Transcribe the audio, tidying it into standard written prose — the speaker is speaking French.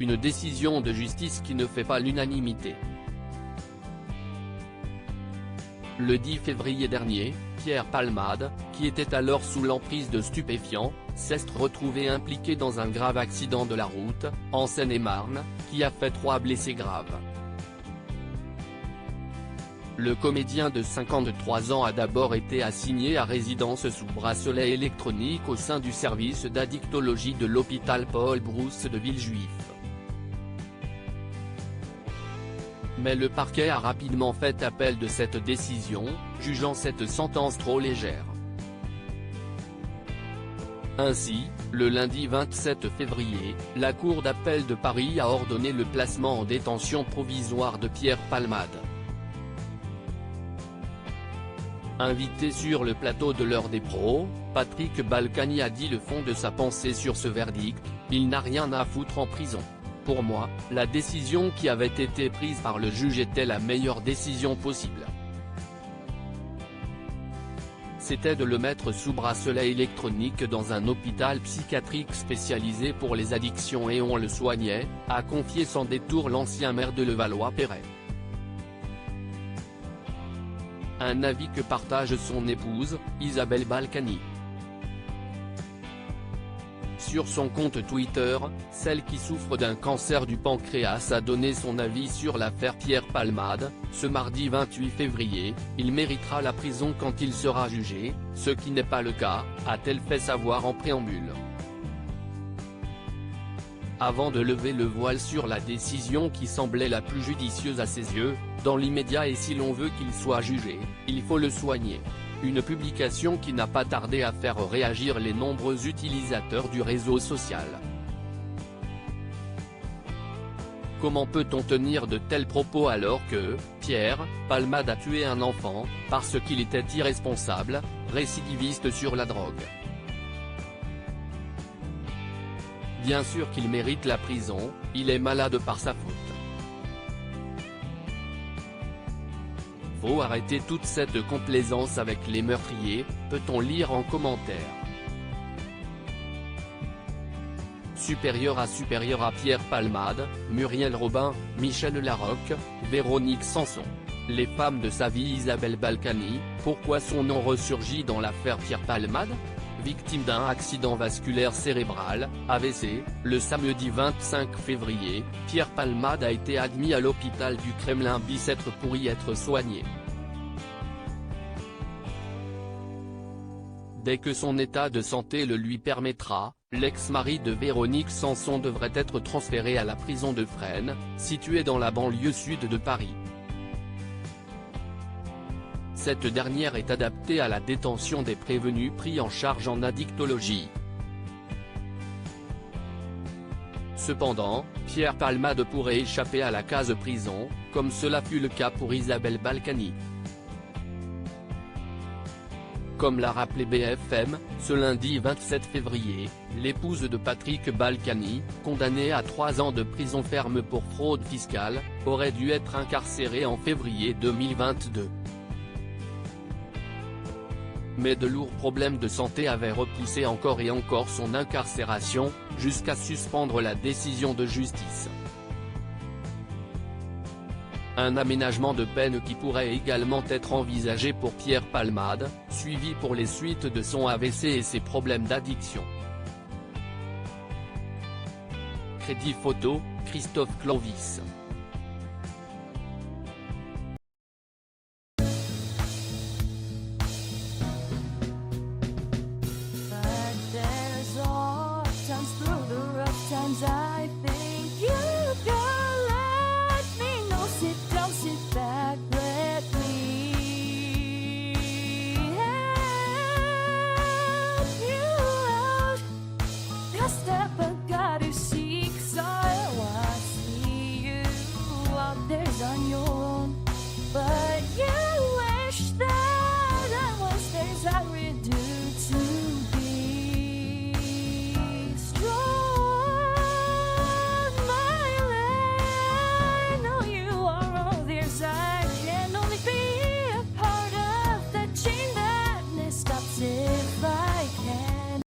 une décision de justice qui ne fait pas l'unanimité. Le 10 février dernier, Pierre Palmade, qui était alors sous l'emprise de stupéfiants, s'est retrouvé impliqué dans un grave accident de la route, en Seine-et-Marne, qui a fait 3 blessés graves. Le comédien de 53 ans a d'abord été assigné à résidence sous bracelet électronique au sein du service d'addictologie de l'hôpital Paul Brousse de Villejuif. Mais le parquet a rapidement fait appel de cette décision, jugeant cette sentence trop légère. Ainsi, le lundi 27 février, la Cour d'appel de Paris a ordonné le placement en détention provisoire de Pierre Palmade. Invité sur le plateau de l'Heure des pros, Patrick Balkany a dit le fond de sa pensée sur ce verdict: il n'a rien à foutre en prison. Pour moi, la décision qui avait été prise par le juge était la meilleure décision possible. C'était de le mettre sous bracelet électronique dans un hôpital psychiatrique spécialisé pour les addictions et on le soignait, a confié sans détour l'ancien maire de Levallois-Perret. Un avis que partage son épouse, Isabelle Balkany. Sur son compte Twitter, celle qui souffre d'un cancer du pancréas a donné son avis sur l'affaire Pierre Palmade. Ce mardi 28 février, il méritera la prison quand il sera jugé, ce qui n'est pas le cas, a-t-elle fait savoir en préambule. Avant de lever le voile sur la décision qui semblait la plus judicieuse à ses yeux, dans l'immédiat et si l'on veut qu'il soit jugé, il faut le soigner. Une publication qui n'a pas tardé à faire réagir les nombreux utilisateurs du réseau social. Comment peut-on tenir de tels propos alors que Pierre Palmade a tué un enfant, parce qu'il était irresponsable, récidiviste sur la drogue? Bien sûr qu'il mérite la prison, il est malade par sa faute. Faut arrêter toute cette complaisance avec les meurtriers, peut-on lire en commentaire. Supérieur à Pierre Palmade, Muriel Robin, Michel Larocque, Véronique Sanson. Les femmes de sa vie Isabelle Balkany, pourquoi son nom ressurgit dans l'affaire Pierre Palmade? Victime d'un accident vasculaire cérébral, AVC, le samedi 25 février, Pierre Palmade a été admis à l'hôpital du Kremlin-Bicêtre pour y être soigné. Dès que son état de santé le lui permettra, l'ex-mari de Véronique Sanson devrait être transféré à la prison de Fresnes, située dans la banlieue sud de Paris. Cette dernière est adaptée à la détention des prévenus pris en charge en addictologie. Cependant, Pierre Palmade pourrait échapper à la case prison, comme cela fut le cas pour Isabelle Balkany. Comme l'a rappelé BFM, ce lundi 27 février, l'épouse de Patrick Balkany, condamnée à 3 ans de prison ferme pour fraude fiscale, aurait dû être incarcérée en février 2022. Mais de lourds problèmes de santé avaient repoussé encore et encore son incarcération, jusqu'à suspendre la décision de justice. Un aménagement de peine qui pourrait également être envisagé pour Pierre Palmade, suivi pour les suites de son AVC et ses problèmes d'addiction. Crédit photo, Christophe Clovis.